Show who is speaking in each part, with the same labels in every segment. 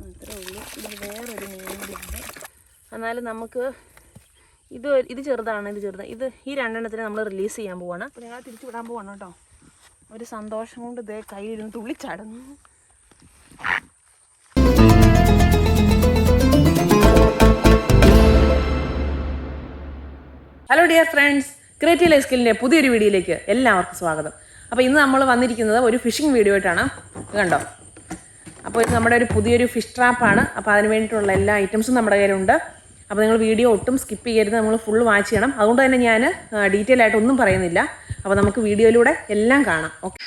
Speaker 1: അത്രേ ഉള്ളൂ. ഇത് വേറൊരു മീനും കൂടി ഉണ്ട്. എന്നാലും നമുക്ക് ഇത് ചെറുതാണ്, ഇത് ചെറുതാണ്. ഈ രണ്ടെണ്ണത്തിന് നമ്മൾ റിലീസ് ചെയ്യാൻ പോവാണ്. അപ്പോൾ ഞങ്ങൾ തിരിച്ചു വിടാൻ പോവാണ് കേട്ടോ. ഒരു സന്തോഷം കൊണ്ട് ഇതേ കയ്യിലിരുന്ന് തുള്ളിച്ചാടുന്നു. Hello dear friends, creative life സ്കില്ലിൻ്റെ പുതിയൊരു വീഡിയോയിലേക്ക് എല്ലാവർക്കും സ്വാഗതം. അപ്പോൾ ഇന്ന് നമ്മൾ വന്നിരിക്കുന്നത് ഒരു ഫിഷിംഗ് വീഡിയോ ആയിട്ടാണ്. കണ്ടോ, അപ്പോൾ ഇത് നമ്മുടെ ഒരു പുതിയൊരു ഫിഷ് ട്രാപ്പാണ്. അപ്പോൾ അതിന് വേണ്ടിയിട്ടുള്ള എല്ലാ ഐറ്റംസും നമ്മുടെ കയ്യിലുണ്ട്. അപ്പോൾ നിങ്ങൾ വീഡിയോ ഒട്ടും സ്കിപ്പ് ചെയ്യരുത്, നമ്മൾ ഫുൾ വാച്ച് ചെയ്യണം. അതുകൊണ്ട് തന്നെ ഞാൻ ഡീറ്റെയിൽ ആയിട്ടൊന്നും പറയുന്നില്ല. അപ്പോൾ നമുക്ക് വീഡിയോയിലൂടെ എല്ലാം കാണാം. ഓക്കെ,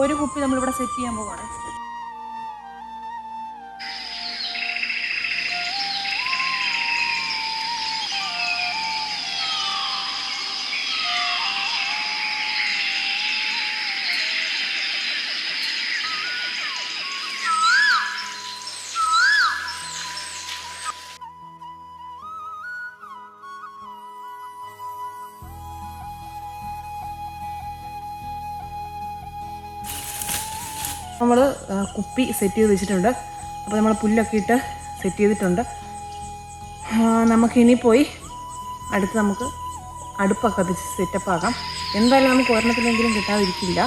Speaker 1: ഒരു കുപ്പി നമ്മളിവിടെ സെറ്റ് ചെയ്യാൻ പോവാണ്. നമ്മൾ കുപ്പി സെറ്റ് ചെയ്ത് വെച്ചിട്ടുണ്ട്. അപ്പോൾ നമ്മൾ പുല്ലൊക്കെ ഇട്ട് സെറ്റ് ചെയ്തിട്ടുണ്ട്. നമുക്കിനി പോയി നമുക്ക് അടുപ്പൊക്കെ കത്തിച്ച് സെറ്റപ്പ് ആക്കാം. എന്തായാലും നമുക്ക് ഒരെണ്ണത്തിലെങ്കിലും കിട്ടാതിരിക്കില്ല.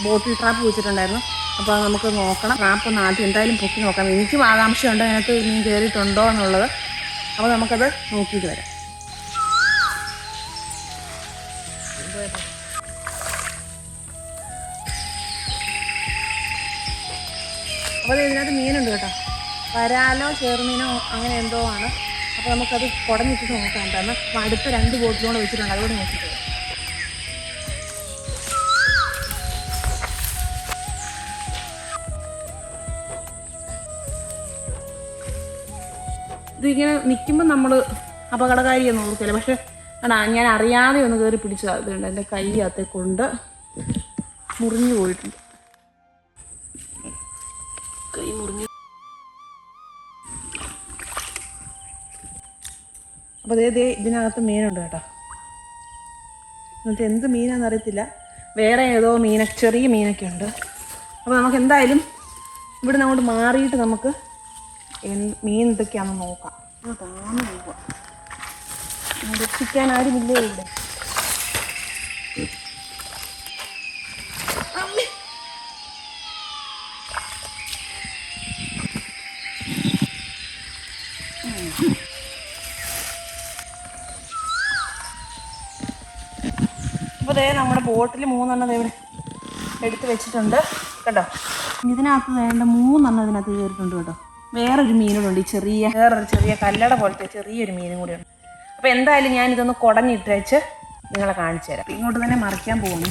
Speaker 1: ബോട്ടിൽ ട്രാപ്പ് വെച്ചിട്ടുണ്ടായിരുന്നു. അപ്പോൾ അത് നമുക്ക് നോക്കണം. ട്രാപ്പ് ഒന്ന് ആദ്യം എന്തായാലും പൊക്കി നോക്കാം. എനിക്കും ആകാംക്ഷയുണ്ട് അതിനകത്ത് മീൻ കയറിയിട്ടുണ്ടോ എന്നുള്ളത്. അപ്പോൾ നമുക്കത് നോക്കിയിട്ട് വരാം. അപ്പോൾ ഇതിനകത്ത് മീനുണ്ട് കേട്ടോ. വരാലോ ചെറുമീനോ അങ്ങനെ എന്തോ ആണ്. അപ്പോൾ നമുക്കത് കുടഞ്ഞിട്ട് നോക്കാം. കാരണം അടുത്ത 2 ബോട്ടിലൂടെ വെച്ചിട്ടുണ്ട്, അതുകൊണ്ട് നോക്കിയിട്ട് ഇതിങ്ങനെ നിൽക്കുമ്പോൾ നമ്മൾ അപകടകാരിയൊന്നും ഓർക്കില്ല. പക്ഷെ ഞാൻ അറിയാതെ ഒന്ന് കയറി പിടിച്ചതുണ്ട്. എൻ്റെ കൈയകത്തെ കൊണ്ട് മുറിഞ്ഞു പോയിട്ടുണ്ട്. കൈ മുറിഞ്ഞു. അപ്പോൾ അതേ ഇതിനകത്ത് മീനുണ്ട് കേട്ടോ. എന്നിട്ട് എന്ത് മീനാണെന്ന് അറിയത്തില്ല. വേറെ ഏതോ ചെറിയ മീനൊക്കെ ഉണ്ട്. അപ്പോൾ നമുക്ക് എന്തായാലും ഇവിടെ നിന്ന് അങ്ങോട്ട് മാറിയിട്ട് നമുക്ക് മീൻ ഇതൊക്കെയാണെന്ന് നോക്കാം. താന്ന് പോവാം. രക്ഷിക്കാൻ ആരുമില്ലേ ഇവിടെ. അപ്പോൾ അതേ നമ്മുടെ ബോട്ടിൽ 3 എണ്ണം ഇവിടെ എടുത്ത് വെച്ചിട്ടുണ്ട് കേട്ടോ. ഇതിനകത്ത് വേണ്ട 3 എണ്ണം ഇതിനകത്ത് കയറിയിട്ടുണ്ട് കേട്ടോ. വേറൊരു മീനുണ്ട്, വേറൊരു ചെറിയ കല്ലട പോലത്തെ ചെറിയൊരു മീനും കൂടിയുണ്ട്. അപ്പോൾ എന്തായാലും ഞാൻ ഇതൊന്ന് കുടഞ്ഞിട്ട് വെച്ച് നിങ്ങളെ കാണിച്ചു തരാം. ഇങ്ങോട്ട് തന്നെ മറിക്കാൻ പോകുന്നു.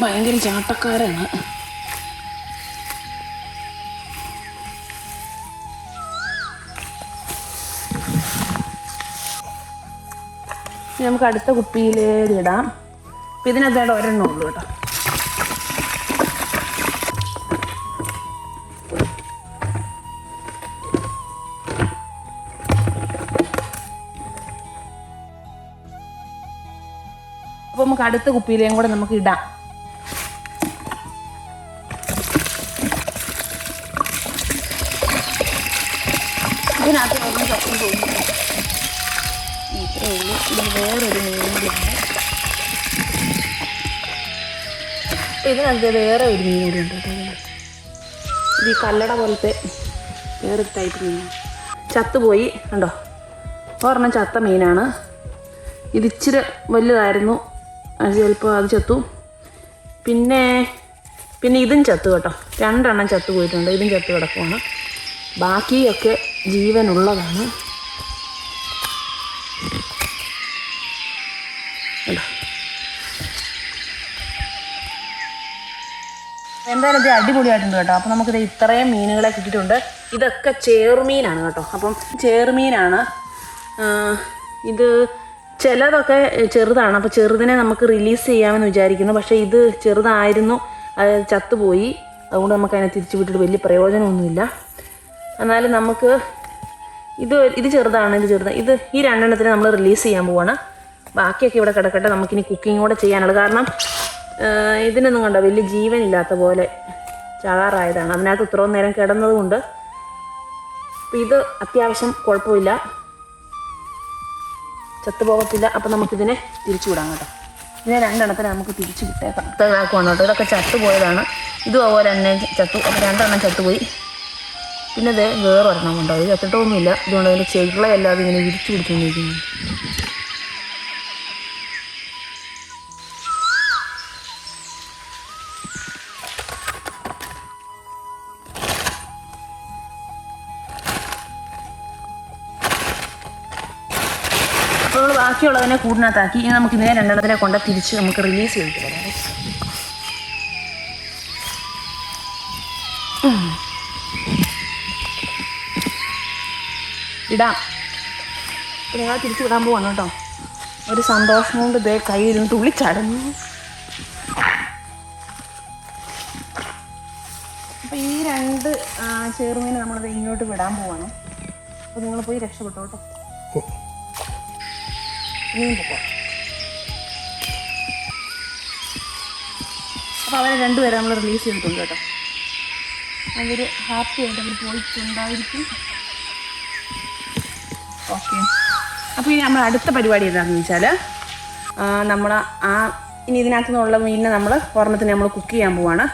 Speaker 1: ഭയങ്കര ചാട്ടക്കാരാണ്. നമുക്ക് അടുത്ത കുപ്പിയിലിടാം. അപ്പം ഇതിനകത്തേടെ ഒരെണ്ണം ഉള്ളൂ കേട്ടോ. അപ്പോൾ നമുക്ക് അടുത്ത കുപ്പിയിലേയും കൂടെ നമുക്ക് ഇടാം.
Speaker 2: ഇതിനകത്ത് ഒന്ന് ചത്തും പോകുന്നു. ഇത്രയേ ഉള്ളൂ. ഇതിന് വേറൊരു മീനും കൂടി ഉണ്ട്. ഇതിനകത്ത് വേറെ ഒരു മീൻ കൂടി ഉണ്ട് കേട്ടോ. ഇത് ഈ കല്ലട പോലത്തെ വേറൊരു ടൈപ്പ് മീനാണ്. ചത്തുപോയി കണ്ടോ. ഒരെണ്ണം ചത്ത മീനാണ്. ഇത് ഇച്ചിരി വലുതായിരുന്നു, അത് ചിലപ്പോൾ അത് ചത്തു. പിന്നെ ഇതും ചത്തു കേട്ടോ. 2 എണ്ണം ചത്തു പോയിട്ടുണ്ട്. ഇതും ചത്തു കിടക്കുവാണ്. ബാക്കിയൊക്കെ ജീവനുള്ളതാണ്. എന്തായാലും ഇത് അടിപൊളിയായിട്ടുണ്ട് കേട്ടോ. അപ്പോൾ നമുക്കിത് ഇത്രയും മീനുകളെ കിട്ടിയിട്ടുണ്ട്. ഇതൊക്കെ ചേറുമീനാണ് കേട്ടോ. അപ്പം ചേറുമീനാണ്. ഇത് ചിലതൊക്കെ ചെറുതാണ്. അപ്പോൾ ചെറുതിനെ നമുക്ക് റിലീസ് ചെയ്യാമെന്ന് വിചാരിക്കുന്നു. പക്ഷേ ഇത് ചെറുതായിരുന്നു, അത് ചത്തുപോയി. അതുകൊണ്ട് നമുക്ക് അതിനെ തിരിച്ചു വിട്ടിട്ട് വലിയ പ്രയോജനമൊന്നുമില്ല. എന്നാലും നമുക്ക് ഇത് ചെറുതാണ്. ഇത് ഈ 2 എണ്ണത്തിനെ നമ്മൾ റിലീസ് ചെയ്യാൻ പോവാണ്. ബാക്കിയൊക്കെ ഇവിടെ കിടക്കട്ടെ. നമുക്കിനി കുക്കിംഗ് കൂടെ ചെയ്യാനുള്ളത്. കാരണം ഇതിനൊന്നും കണ്ടോ വലിയ ജീവനില്ലാത്ത പോലെ ചാകാറായതാണ്. അതിനകത്ത് ഇത്രയും നേരം കിടന്നത് കൊണ്ട്. അപ്പോൾ ഇത് അത്യാവശ്യം കുഴപ്പമില്ല, ചത്തുപോകത്തില്ല. അപ്പം നമുക്കിതിനെ തിരിച്ചു വിടാം കേട്ടോ. ഇതിനെ 2 എണ്ണത്തിനെ നമുക്ക് തിരിച്ചു വിട്ടേക്കാം. ഇതാക്കുവാണ് കേട്ടോ. ഇതൊക്കെ ചത്തുപോയതാണ്. ഇതും അതുപോലെ തന്നെ ചത്തു. അപ്പോൾ 2 എണ്ണം ചത്തുപോയി. പിന്നെ ഇത് വേറൊരെണ്ണം ഉണ്ടോ. ഇത് ചത്തിട്ടൊന്നുമില്ല. ഇതുകൊണ്ട് അതിൻ്റെ ചെകിളയല്ലാതെ ഇങ്ങനെ വിരിച്ചു പിടിച്ചുകൊണ്ടിരിക്കുന്നു. അപ്പോൾ നമ്മൾ ബാക്കിയുള്ളതിനെ കൂടിനകത്താക്കി. ഇനി നമുക്ക് ഇതിനെ 2 എണ്ണത്തിനെ കൊണ്ട് തിരിച്ച് നമുക്ക് റിലീസ് ചെയ്തിട്ട് വരാം. ഇടാം. അപ്പോൾ നിങ്ങൾ തിരിച്ച് വിടാൻ പോവാണ് കേട്ടോ. ഒരു സന്തോഷം കൊണ്ട് ഇതേ കയ്യിലിരുന്ന് തുള്ളിച്ചാടുന്നു. അപ്പോൾ ഈ 2 ചേറുമീനെ നമ്മളത് ഇങ്ങോട്ട് വിടാൻ പോവാണ്. അപ്പോൾ നിങ്ങൾ പോയി രക്ഷപ്പെട്ടോ കേട്ടോ. ഇനിയും പോകാം. അപ്പോൾ അവരെ 2 പേരെ നമ്മൾ റിലീസ് ചെയ്തിട്ടുണ്ട് കേട്ടോ. അവർ ഹാപ്പി ആയിട്ട് അവർ പോയിട്ടുണ്ടായിരിക്കും. ഓക്കെ. അപ്പോൾ ഇനി നമ്മൾ അടുത്ത പരിപാടി എന്താണെന്ന് വെച്ചാൽ നമ്മൾ ഇനി ഇതിനകത്തു നിന്നുള്ള മീനിനെ നമ്മൾ ഒരെണ്ണത്തിന് നമ്മൾ കുക്ക് ചെയ്യാൻ പോവാണ്.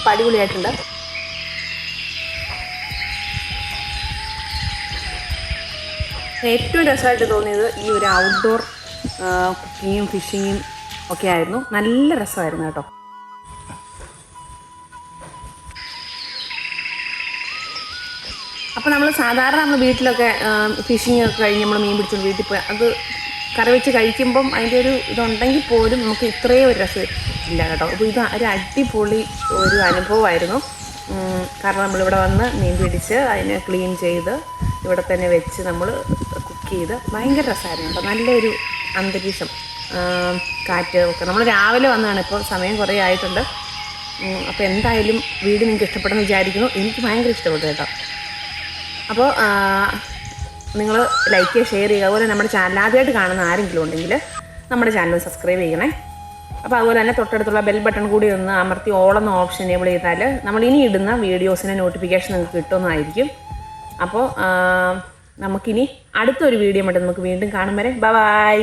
Speaker 2: അടിപൊളിയായിട്ടുണ്ട്. ഏറ്റവും രസമായിട്ട് തോന്നിയത് ഈ ഒരു ഔട്ട്ഡോർ കുക്കിങ്ങും ഫിഷിങ്ങും ഒക്കെ ആയിരുന്നു. നല്ല രസമായിരുന്നു കേട്ടോ. അപ്പോൾ നമ്മൾ സാധാരണ നമ്മൾ വീട്ടിലൊക്കെ ഫിഷിംഗ് ഒക്കെ കഴിഞ്ഞ് നമ്മൾ മീൻ പിടിച്ചുകൊണ്ട് വീട്ടിൽ പോയി അത് കറി വെച്ച് കഴിക്കുമ്പം അതിൻ്റെ ഒരു ഇതുണ്ടെങ്കിൽ പോലും നമുക്ക് ഇത്രയും ഒരു രസം ഇല്ല കേട്ടോ. അപ്പോൾ ഇത് ഒരു അടിപൊളി ഒരു അനുഭവമായിരുന്നു. കാരണം നമ്മളിവിടെ വന്ന് മീൻ പിടിച്ച് അതിനെ ക്ലീൻ ചെയ്ത് ഇവിടെ തന്നെ വെച്ച് നമ്മൾ കുക്ക് ചെയ്ത് ഭയങ്കര രസമായിരുന്നു കേട്ടോ. നല്ലൊരു അന്തരീക്ഷം, കാറ്റ് ഒക്കെ. നമ്മൾ രാവിലെ വന്നതാണ്, ഇപ്പോൾ സമയം കുറേ ആയിട്ടുണ്ട്. അപ്പോൾ എന്തായാലും വീഡിയോ നിങ്ങൾക്ക് ഇഷ്ടപ്പെടുമെന്ന് വിചാരിക്കുന്നു. എനിക്ക് ഭയങ്കര ഇഷ്ടപ്പെട്ടു കേട്ടോ. അപ്പോൾ നിങ്ങൾ ലൈക്ക് ചെയ്യുക, ഷെയർ ചെയ്യുക. അതുപോലെ നമ്മുടെ ചാനൽ ആദ്യമായിട്ട് കാണുന്ന ആരെങ്കിലും ഉണ്ടെങ്കിൽ നമ്മുടെ ചാനൽ സബ്സ്ക്രൈബ് ചെയ്യണേ. അപ്പോൾ അതുപോലെ തന്നെ തൊട്ടടുത്തുള്ള ബെൽ ബട്ടൺ കൂടി ഒന്ന് അമർത്തി ഓളെന്ന ഓപ്ഷൻ എനേബിൾ ചെയ്താൽ നമ്മൾ ഇനി ഇടുന്ന വീഡിയോസിൻ്റെ നോട്ടിഫിക്കേഷൻ നിങ്ങൾക്ക് കിട്ടുന്നതായിരിക്കും. അപ്പോൾ നമുക്കിനി അടുത്തൊരു വീഡിയോ മറ്റും നമുക്ക് വീണ്ടും കാണും വരെ ബൈ.